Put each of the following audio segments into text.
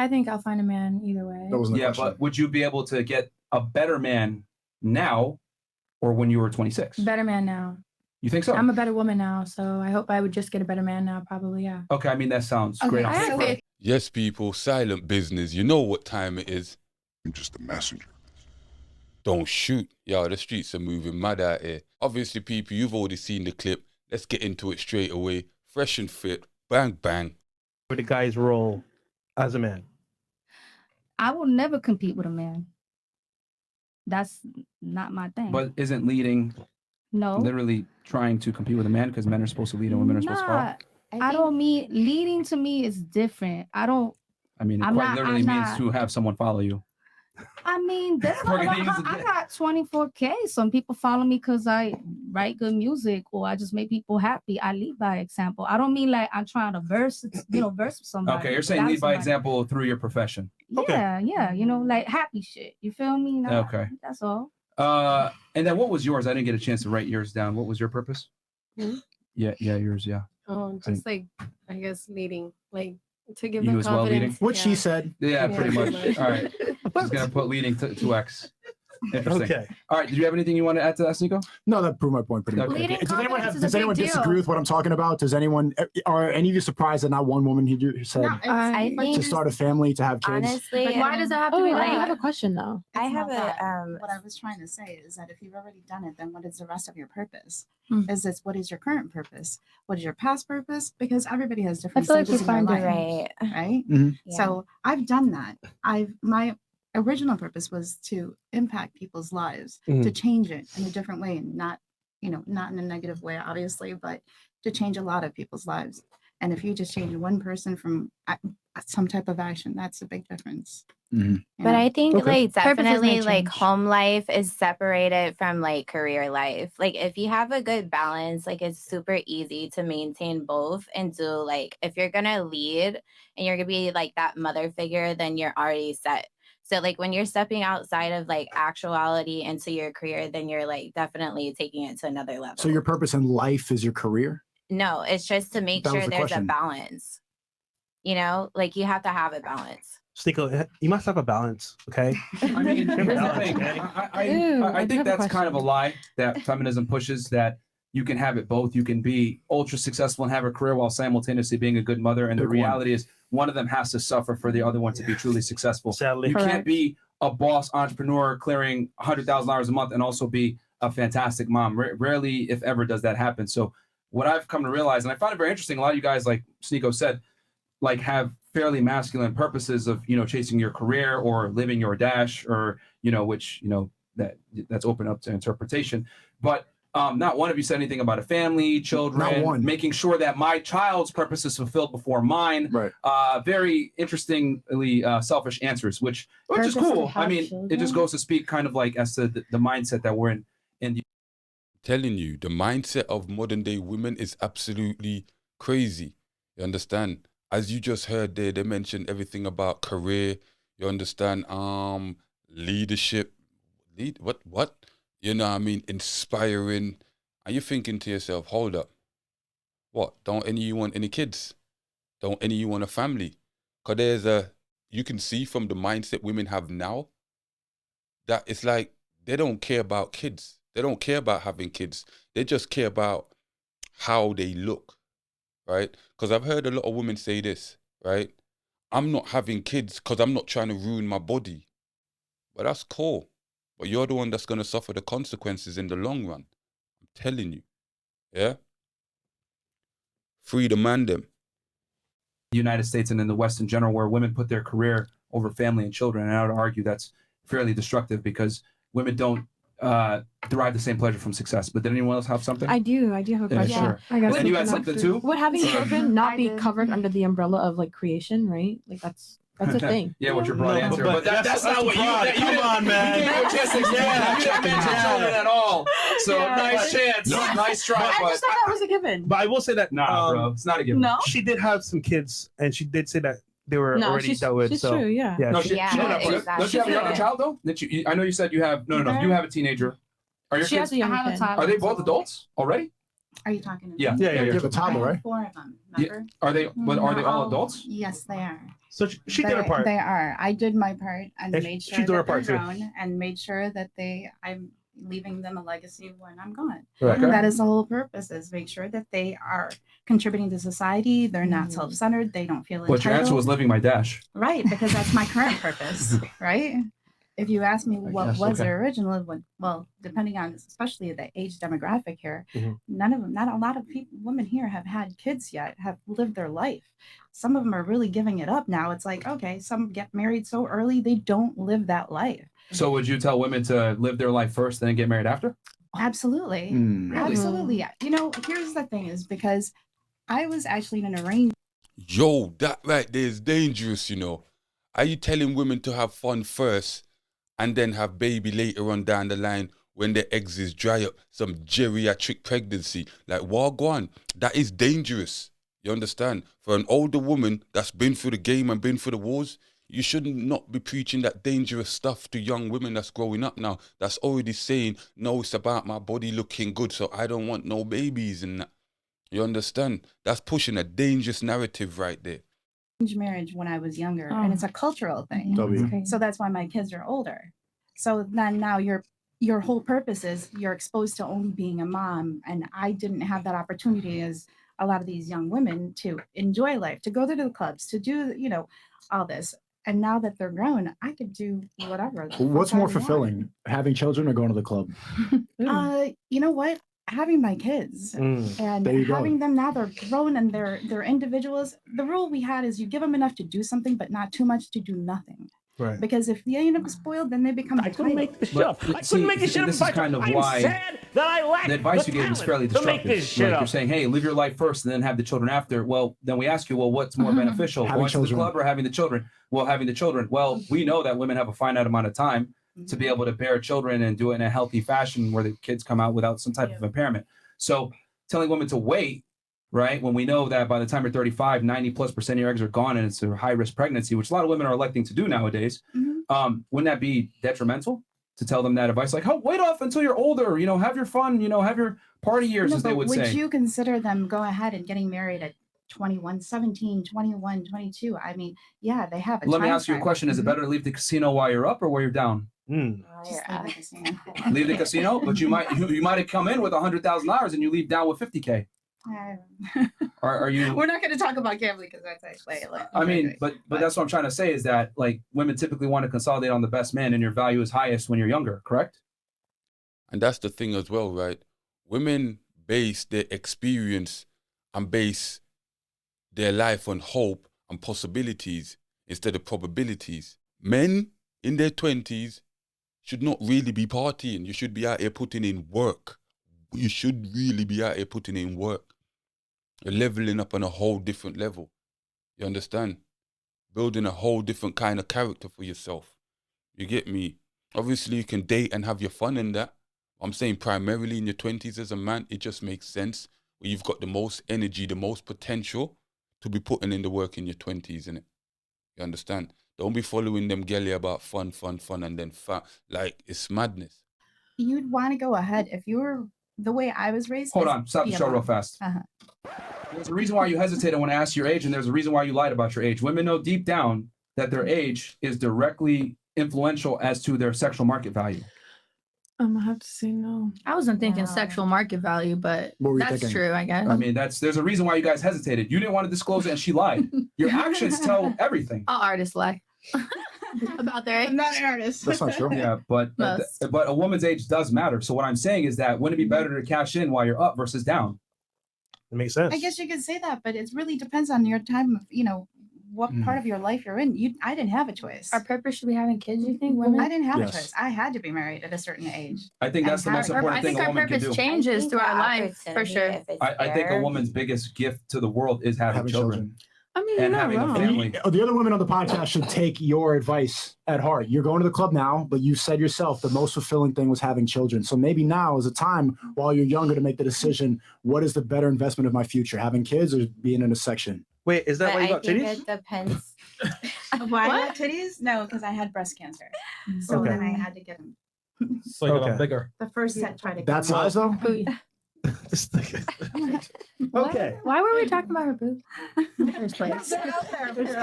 I think I'll find a man either way. That wasn't the question. But would you be able to get a better man now or when you were 26? Better man now. You think so? I'm a better woman now, so I hope I would just get a better man now, probably, yeah. Okay, I mean, that sounds great. Yes, people, silent business. You know what time it is. I'm just a messenger. Don't shoot. Yo, the streets are moving mad out here. Obviously, people, you've already seen the clip. Let's get into it straight away. Fresh and fit. Bang, bang. For the guy's role as a man. I will never compete with a man. That's not my thing. But isn't leading literally trying to compete with a man because men are supposed to lead and women are supposed to follow? I don't mean leading to me is different. I mean, it literally means to have someone follow you. I mean, that's not I got 24K. Some people follow me because I write good music or I just make people happy. I lead by example. I don't mean like I'm trying to verse with somebody. Okay, you're saying lead by example through your profession. Yeah, yeah, like happy shit. You feel me? Okay. That's all. And then what was yours? I didn't get a chance to write yours down. What was your purpose? Yeah, yours, yeah. Just like, I guess, leading, like to give you them as confidence. Well leading? What she said. Yeah, pretty much. All right. She's going to put leading to X. Interesting. Okay. All right. Did you have anything you want to add to that, Nico? No, that proved my point pretty much. Okay. Does anyone disagree with what I'm talking about? Does anyone, are any of you surprised that not one woman who said I think to start a family, to have kids? Honestly, like, why does that have to be? I have a question though. I have what I was trying to say is that if you've already done it, then what is the rest of your purpose? What is your current purpose? What is your past purpose? Because everybody has different stages in their life, right? Yeah. So I've done that. My original purpose was to impact people's lives, to change it in a different way, and not in a negative way, obviously, but to change a lot of people's lives. And if you just change one person from some type of action, that's a big difference. But I think like definitely like home life is separated from like career life. Like if you have a good balance, like it's super easy to maintain both and do like, if you're gonna lead and you're gonna be like that mother figure, then you're already set. So like when you're stepping outside of like actuality into your career, then you're like definitely taking it to another level. So your purpose in life is your career? No, it's just to make sure there's a balance. Like you have to have a balance. Sneeko, you must have a balance, okay? I mean, here's the thing. I think that's kind of a lie that feminism pushes, that you can have it both. You can be ultra successful and have a career while simultaneously being a good mother. And the reality is one of them has to suffer for the other one to be truly successful. Sadly. You can't be a boss entrepreneur clearing $100,000 a month and also be a fantastic mom. Rarely, if ever, does that happen. So what I've come to realize, and I find it very interesting, a lot of you guys, like Sneeko said, like have fairly masculine purposes of, chasing your career or living your dash or, which, that's open up to interpretation. But not one of you said anything about a family, children, making sure that my child's purpose is fulfilled before mine. Right. Very interestingly selfish answers, which is cool. I mean, it just goes to speak kind of like as to the mindset that we're in. Telling you, the mindset of modern day women is absolutely crazy. You understand? As you just heard there, they mentioned everything about career. You understand? Leadership. What? You know what I mean? Inspiring. Are you thinking to yourself, hold up. What? Don't any of you want any kids? Don't any of you want a family? Because you can see from the mindset women have now that it's like they don't care about kids. They don't care about having kids. They just care about how they look, right? Because I've heard a lot of women say this, right? I'm not having kids because I'm not trying to ruin my body. But that's cool. But you're the one that's going to suffer the consequences in the long run. I'm telling you. Yeah? Free the man them. The United States and in the West in general, where women put their career over family and children. And I would argue that's fairly destructive because women don't derive the same pleasure from success. But did anyone else have something? I do have a question. Sure. And you had something too? Would having children not be covered under the umbrella of like creation, right? Like that's a thing. Yeah, what's your broad answer? But that's not what you come on, man. You didn't mention children at all. So nice chance. Nice try. I just thought that was a given. But I will say that bro, it's not a given. No? She did have some kids and she did say that they were already dealt with. She's true, yeah. Don't you have a younger child though? I know you said you have. No. You have a teenager. Are your kids? Are they both adults already? Are you talking to me? Yeah. You have a toddler, right? 4 of them. Remember? Are they all adults? Yes, they are. So she did her part. They are. I did my part and And made she sure did that her they're part too. grown and made sure that I'm leaving them a legacy when I'm gone. Right. Okay. That is the whole purpose, is make sure that they are contributing to society. They're not Mm. self-centered. They don't feel But entitled. your answer was living my dash. Right, because that's my current purpose, right? If you ask me what guess, was okay. the original one, well, depending on especially the age demographic here, Mhm. none of them, not a lot of people, women here have had kids yet, have lived their life. Some of them are really giving it up now. It's like, okay, some get married so early, they don't live that life. So would you tell women to live their life first and then get married after? Absolutely. Mm. Really? Absolutely. You know, here's the thing is because I was actually in an arranged Yo, that right there is dangerous, you know. Are you telling women to have fun first and then have baby later on down the line when their eggs is dry up? Some geriatric pregnancy. Like, wagwan, that is dangerous. You understand? For an older woman that's been through the game and been through the wars, you should not be preaching that dangerous stuff to young women that's growing up now, that's already saying, no, it's about my body looking good, so I don't want no babies and that. You understand? That's pushing a dangerous narrative right there. marriage when I was younger, and it's a cultural thing. W. So that's why my kids are older. So then now your whole purpose is you're exposed to only being a mom, and I didn't have that opportunity as a lot of these young women to enjoy life, to go to the clubs, to do all this. And now that they're grown, I could do whatever. the What's fuck I more want. fulfilling, having children or going to the club? You know what? Having my kids and There you go. having them now, they're grown and they're individuals. The rule we had is you give them enough to do something, but not too much to do nothing. Right. Because if they end up spoiled, then they become I couldn't make this shit up. But I see, couldn't make this shit up. this is if I kind of I'm why sad that I lack the advice you the gave is fairly talent to make destructive. this shit Like up. you're saying, hey, live your life first and then have the children after. Well, then we ask you, well, what's more beneficial, Having going to the children. club or having the children? Well, having the children. Well, we know that women have a finite amount of time to be able to bear children and do it in a healthy fashion where the kids come out without some type of impairment. So telling women to wait, right, when we know that by the time you're 35, 90+% of your eggs are gone and it's a high-risk pregnancy, which a lot of women are electing to do nowadays, wouldn't that be detrimental to tell them that advice? Like, oh, wait off until you're older, have your fun, have your party years, as they would say. Would you consider them go ahead and getting married at 21, 17, 21, 22? I mean, yeah, they have a Let me time ask you a frame. question. Is it better to leave the casino while you're up or while you're down? Just leave the casino. Leave the casino, but you might have come in with $100,000 and you leave down with 50K. Are you? We're not going to talk about gambling because that's actually like. I mean, but that's what I'm trying to say is that like women typically want to consolidate on the best man, and your value is highest when you're younger, correct? And that's the thing as well, right? Women base their experience and base their life on hope and possibilities instead of probabilities. Men in their 20s should not really be partying. You should be out here putting in work. You should really be out here putting in work. You're leveling up on a whole different level. You understand? Building a whole different kind of character for yourself. You get me? Obviously, you can date and have your fun in that. I'm saying primarily in your 20s as a man, it just makes sense where you've got the most energy, the most potential to be putting in the work in your 20s, innit? You understand? Don't be following them gelly about fun, and then fat. Like, it's madness. You'd want to go ahead if you were the way I was raised. Hold is on, stop the be a show real mom. fast. There's a reason why you hesitated when I asked your age, and there's a reason why you lied about your age. Women know deep down that their age is directly influential as to their sexual market value. I have to say no. I wasn't thinking sexual market value, but What were you that's thinking? true, I guess. I mean, there's a reason why you guys hesitated. You didn't want to disclose it, and she lied. Your actions tell everything. All artists lie about their age. I'm not an artist. That's not true. Yeah, but a woman's age does matter. So what I'm saying is that wouldn't it be better to cash in while you're up versus down? It makes sense. I guess you could say that, but it really depends on your time of, what part of your life you're in. I didn't have a choice. Our purpose should be having kids, you think, women? I didn't have Yes. a choice. I had to be married at a certain age. I think that's the most important I thing think a our woman can purpose do. changes I think through our the life, for opportunity, sure. if it's I think a there. woman's biggest gift to the world is having children. I mean, you're and not having a wrong. family. The other women on the podcast should take your advice at heart. You're going to the club now, but you said yourself the most fulfilling thing was having children. So maybe now is a time while you're younger to make the decision, what is the better investment of my future, having kids or being in a section? Wait, is that But why you I got think titties? it depends. Why What? I got titties? No, because I had breast cancer. So Okay. then I had to get them. So you got Okay. bigger. The first set tried to That size though? Okay. Why were we talking about her boobs in the first place?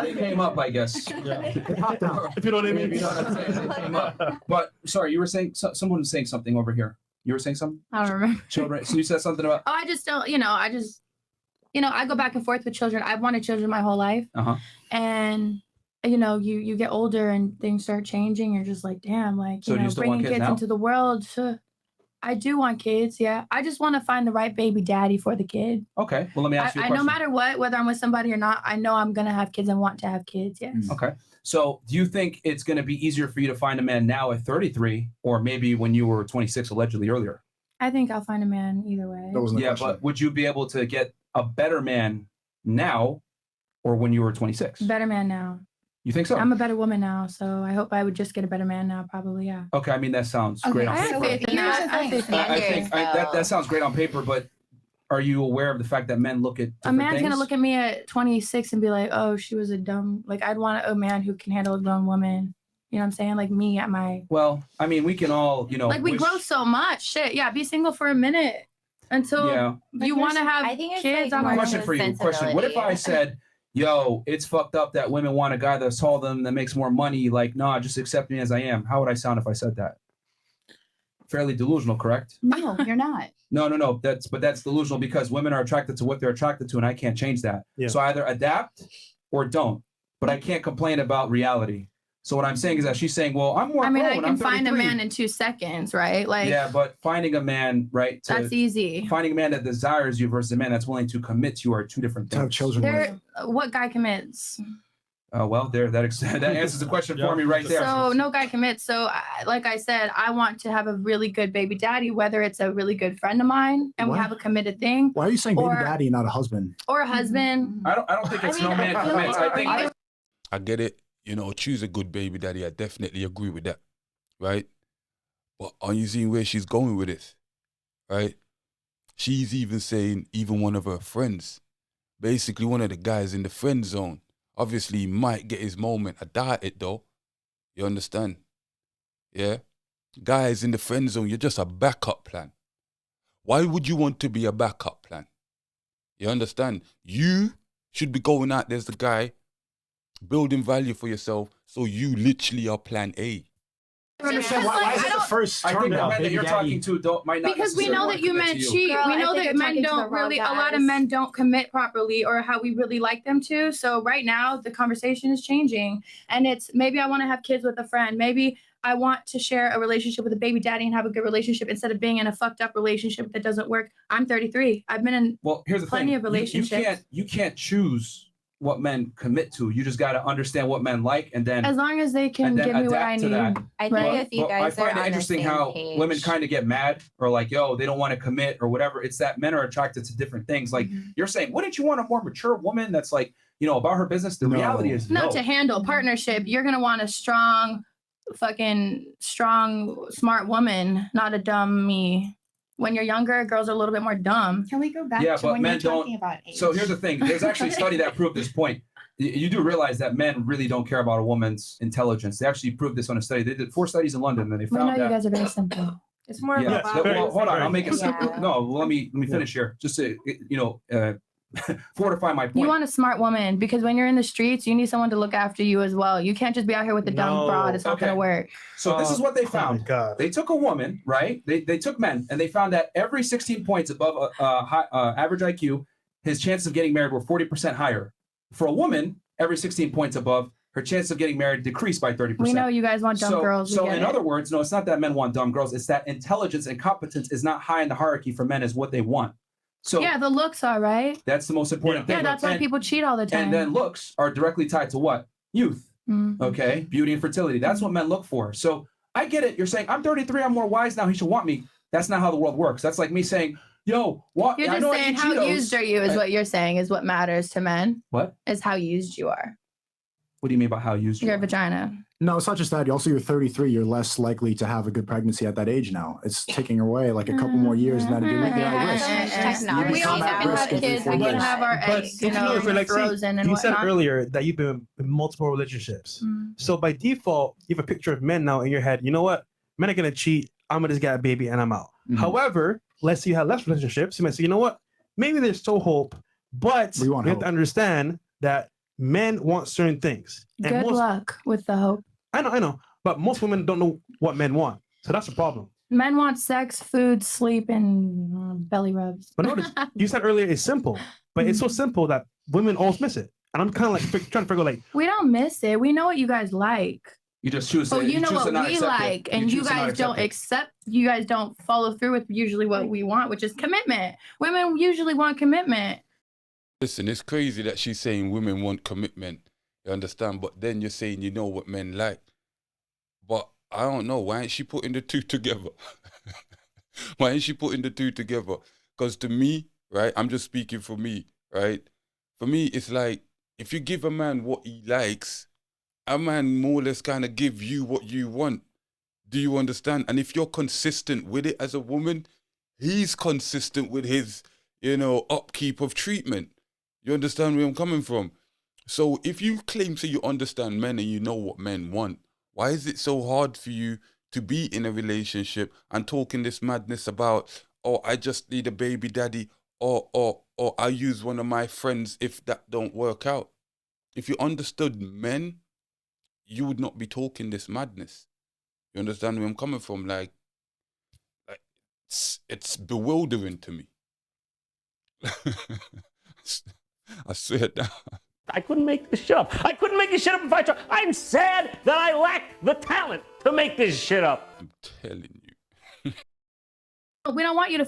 They came up, I guess. If you know what I mean. You know what I'm saying? They came up. But sorry, you were saying someone was saying something over here. You were saying something? I don't remember. Children. So you said something about. Oh, I just don't. I go back and forth with children. I've wanted children my whole life, and you get older and things start changing. You're just like, damn, like So do you still want bringing kids kids now? into the world. I do want kids. Yeah, I just want to find the right baby daddy for the kid. Okay. Well, let me ask you a I question. no matter what, whether I'm with somebody or not, I know I'm gonna have kids and want to have kids. Yes. Okay. So do you think it's going to be easier for you to find a man now at 33, or maybe when you were 26, allegedly earlier? I think I'll find a man either way. That wasn't the Yeah, question. but would you be able to get a better man now, or when you were 26? Better man now. You think so? I'm a better woman now, so I hope I would just get a better man now. Probably, yeah. Okay, I mean that sounds great on I have paper. faith in that. I have faith in that. I think that sounds great on paper, but are you aware of the fact that men look at A different man's things? gonna look at me at 26 and be like, "Oh, she was a dumb." Like, I'd want a man who can handle a grown woman. You know what I'm saying? Like me at my. Well, I mean, we can all, Like we wish- grow so much. Shit, yeah. Be single for a minute until Yeah. you want to have I think it's kids. like on more Question for you. Question. What if I said, "Yo, it's fucked up that women want a guy that's taller than them that makes more money. Like, nah, just accept me as I am." How would I sound if I said that? Fairly delusional, correct? No, you're not. No. That's delusional because women are attracted to what they're attracted to, and I can't change that. Yeah. So either adapt or don't. But I can't complain about reality. So what I'm saying is that she's saying, "Well, I'm more." I mean, I grown, can I'm find a 33." man in 2 seconds, right? Like, Yeah, but finding a man, right? that's easy. Finding a man that desires you versus a man that's willing to commit to you are two different things. To have children There, what guy commits? Well, that answers the question for me right there. So no guy commits. So like I said, I want to have a really good baby daddy, whether it's a really good friend of mine and we What? have a committed thing. Why are you saying baby or- daddy, not a husband? Or a husband. I don't think it's I mean, no man I feel commits. like- I think I get it. Choose a good baby daddy. I definitely agree with that, right? But are you seeing where she's going with this, right? She's even saying, even one of her friends, basically one of the guys in the friend zone, obviously might get his moment. I doubt it though. You understand? Yeah? Guys in the friend zone, you're just a backup plan. Why would you want to be a backup plan? You understand? You should be going out there as the guy, building value for yourself, so you literally are plan A. I don't understand why is it the first I think turn the down, men that baby you're daddy? talking to might not Because we know necessarily that you commit men to you. cheat. Girl, we I know think that you're men talking to don't the wrong really, a lot of guys. men don't commit properly or how we really like them to. So right now the conversation is changing and it's maybe I want to have kids with a friend. Maybe I want to share a relationship with a baby daddy and have a good relationship instead of being in a fucked up relationship that doesn't work. I'm 33. I've been in Well, here's the plenty thing. of relationships. You can't choose what men commit to. You just got to understand what men like, and then As long as they can and then give me what I adapt to need. that. I think Right? if you But I guys are find it on interesting the same how page, women kind of get mad or like, "Yo, they don't want to commit" or whatever. It's that men are attracted to different things. Like you're saying, wouldn't you want a more mature woman that's like, about her business? The No. reality is No, no. to handle partnership, you're gonna want a strong, smart woman, not a dumb me. When you're younger, girls are a little bit more dumb. Can we go back Yeah, to but when men you're talking don't- about age? So here's the thing. There's actually a study that proved this point. You do realize that men really don't care about a woman's intelligence. They actually proved this on a study. They did 4 studies in London, and they We know found you that. guys are very simple. It's more Yeah. about Well, hold on. I'll make it simple. Yeah. No, let me finish here. Just to fortify my point. You want a smart woman because when you're in the streets, you need someone to look after you as well. You can't just be out here with the dumb No. broad. It's not Okay. gonna work. So this is what they Oh my found. God. They took a woman, right? They took men, and they found that every 16 points above average IQ, his chances of getting married were 40% higher. For a woman, every 16 points above, her chance of getting married decreased by 30%. We know you guys want dumb girls. We So get in it. other words, no, it's not that men want dumb girls. It's that intelligence and competence is not high in the hierarchy for men is what they want. So yeah, the looks are right. that's the most important thing. Yeah, that's why And- people cheat all the time. And then looks are directly tied to what? Youth. Mhm. Okay, beauty and fertility. That's what men look for. So I get it. You're saying I'm 33. I'm more wise now. He should want me. That's not how the world works. That's like me saying, "Yo, what?" You're I just know I saying eat how Cheetos. used are you is what you're saying is what matters to men. What? Is how used you are. What do you mean by how used you Your are? vagina. No, it's not just that. Also, you're 33. You're less likely to have a good pregnancy at that age now. It's ticking away like a couple more years, and then you're at risk. Technology We all now. can have in kids. 3-4 We can years. have our But eggs, you know, if you're like, say, frozen and you said whatnot. earlier that you've been in multiple relationships. Mm. So by default, you have a picture of men now in your head. You know what? Men are gonna cheat. I'm gonna just get a baby and I'm out. However, let's say you have less relationships. You might say, you know what? Maybe there's still hope, but we have to understand that men want certain things. And Good luck with the hope. I know, but most women don't know what men want, so that's the problem. Men want sex, food, sleep, and belly rubs. But notice, you said earlier it's simple, but it's so simple that women always miss it. And I'm kind of like trying to figure like, we don't miss it. We know what you guys like. You just choose. Oh, you know what we like, and you guys don't accept. You guys don't follow through with usually what we want, which is commitment. Women usually want commitment. Listen, it's crazy that she's saying women want commitment. You understand? But then you're saying you know what men like. But I don't know. Why ain't she putting the two together? Why ain't she putting the two together? Because to me, right, I'm just speaking for me, right? For me, it's like if you give a man what he likes, a man more or less kind of give you what you want. Do you understand? And if you're consistent with it as a woman, he's consistent with his, upkeep of treatment. You understand where I'm coming from? So if you claim to you understand men and you know what men want, why is it so hard for you to be in a relationship and talking this madness about, oh, I just need a baby daddy, or I use one of my friends if that don't work out? If you understood men, you would not be talking this madness. You understand where I'm coming from? Like it's bewildering to me. I swear down. I couldn't make this shit up. I couldn't make this shit up if I tried. I'm sad that I lack the talent to make this shit up. I'm telling you. We don't want you to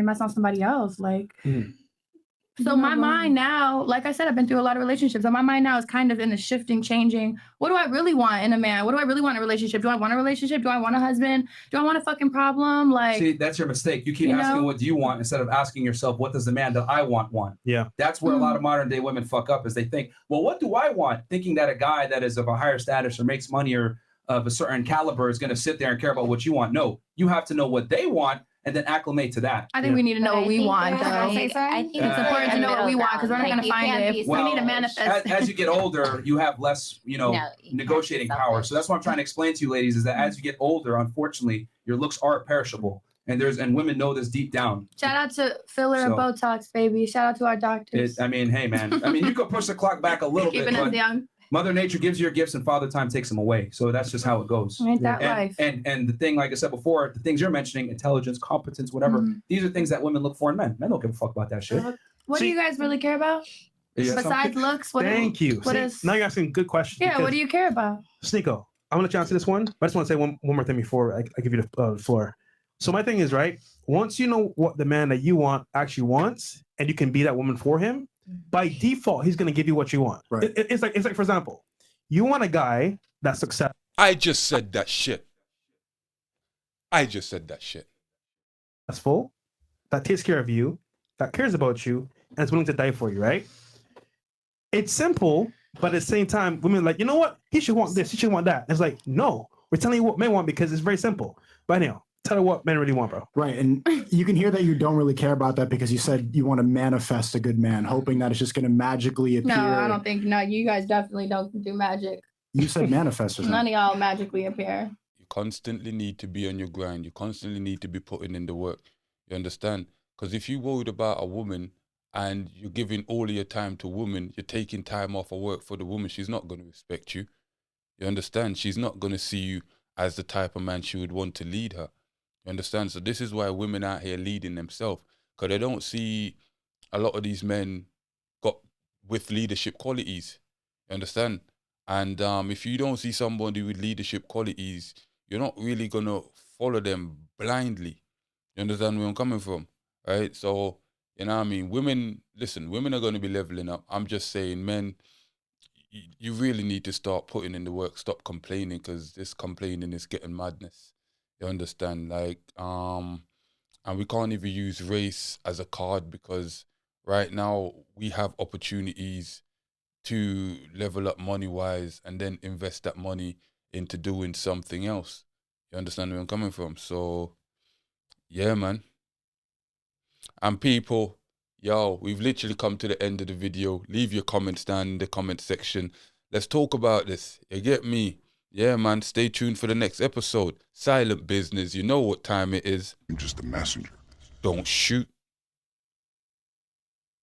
mess on somebody else. Like, so my mind now, like I said, I've been through a lot of relationships, and my mind now is kind of in the shifting, changing. What do I really want in a man? What do I really want in a relationship? Do I want a relationship? Do I want a husband? Do I want a fucking problem? Like, see, that's your mistake. You keep asking what do you want instead of asking yourself, what does the man that I want? Yeah. That's where a lot of modern day women fuck up, is they think, well, what do I want? Thinking that a guy that is of a higher status or makes money or of a certain caliber is going to sit there and care about what you want. No, you have to know what they want and then acclimate to that. I think we need to know what we want, though. I think it's important to know what we want, because we're not going to find it. We need to manifest. As you get older, you have less, negotiating power. So that's what I'm trying to explain to you, ladies, is that as you get older, unfortunately, your looks are perishable. And women know this deep down. Shout out to filler and Botox, baby. Shout out to our doctors. Hey, man. You could push the clock back a little bit. Keeping us young. Mother Nature gives you your gifts and Father Time takes them away. So that's just how it goes. Ain't that life? And the thing, like I said before, the things you're mentioning, intelligence, competence, whatever, these are things that women look for in men. Men don't give a fuck about that shit. What do you guys really care about? Besides looks? Thank you. Now you're asking good questions. Yeah, what do you care about? Sneeko, I'm going to let you answer this one, but I just want to say one more thing before I give you the floor. So my thing is, right, once you know what the man that you want actually wants, and you can be that woman for him, by default, he's going to give you what you want. Right. It's like, for example, you want a guy that's successful. I just said that shit. That's full, that takes care of you, that cares about you, and is willing to die for you, right? It's simple, but at the same time, women are like, you know what? He should want this, he should want that. And it's like, no, we're telling you what men want because it's very simple. But anyhow, tell her what men really want, bro. Right. And you can hear that you don't really care about that because you said you want to manifest a good man, hoping that it's just going to magically appear. No, I don't think. No, you guys definitely don't do magic. You said manifest. None of y'all magically appear. You constantly need to be on your grind. You constantly need to be putting in the work. You understand? Because if you're worried about a woman and you're giving all of your time to a woman, you're taking time off of work for the woman, she's not going to respect you. You understand? She's not going to see you as the type of man she would want to lead her. You understand? So this is why women out here leading themselves, because they don't see a lot of these men got with leadership qualities. You understand? And if you don't see somebody with leadership qualities, you're not really going to follow them blindly. You understand where I'm coming from? Right? So, you know what I mean? Women are going to be leveling up. I'm just saying, men, you really need to start putting in the work, stop complaining, because this complaining is getting madness. You understand? Like, and we can't even use race as a card, because right now we have opportunities to level up money-wise and then invest that money into doing something else. You understand where I'm coming from? So, yeah, man. And people, we've literally come to the end of the video. Leave your comments down in the comment section. Let's talk about this. You get me? Yeah, man, stay tuned for the next episode. Silent Business, you know what time it is. I'm just a messenger. Don't shoot.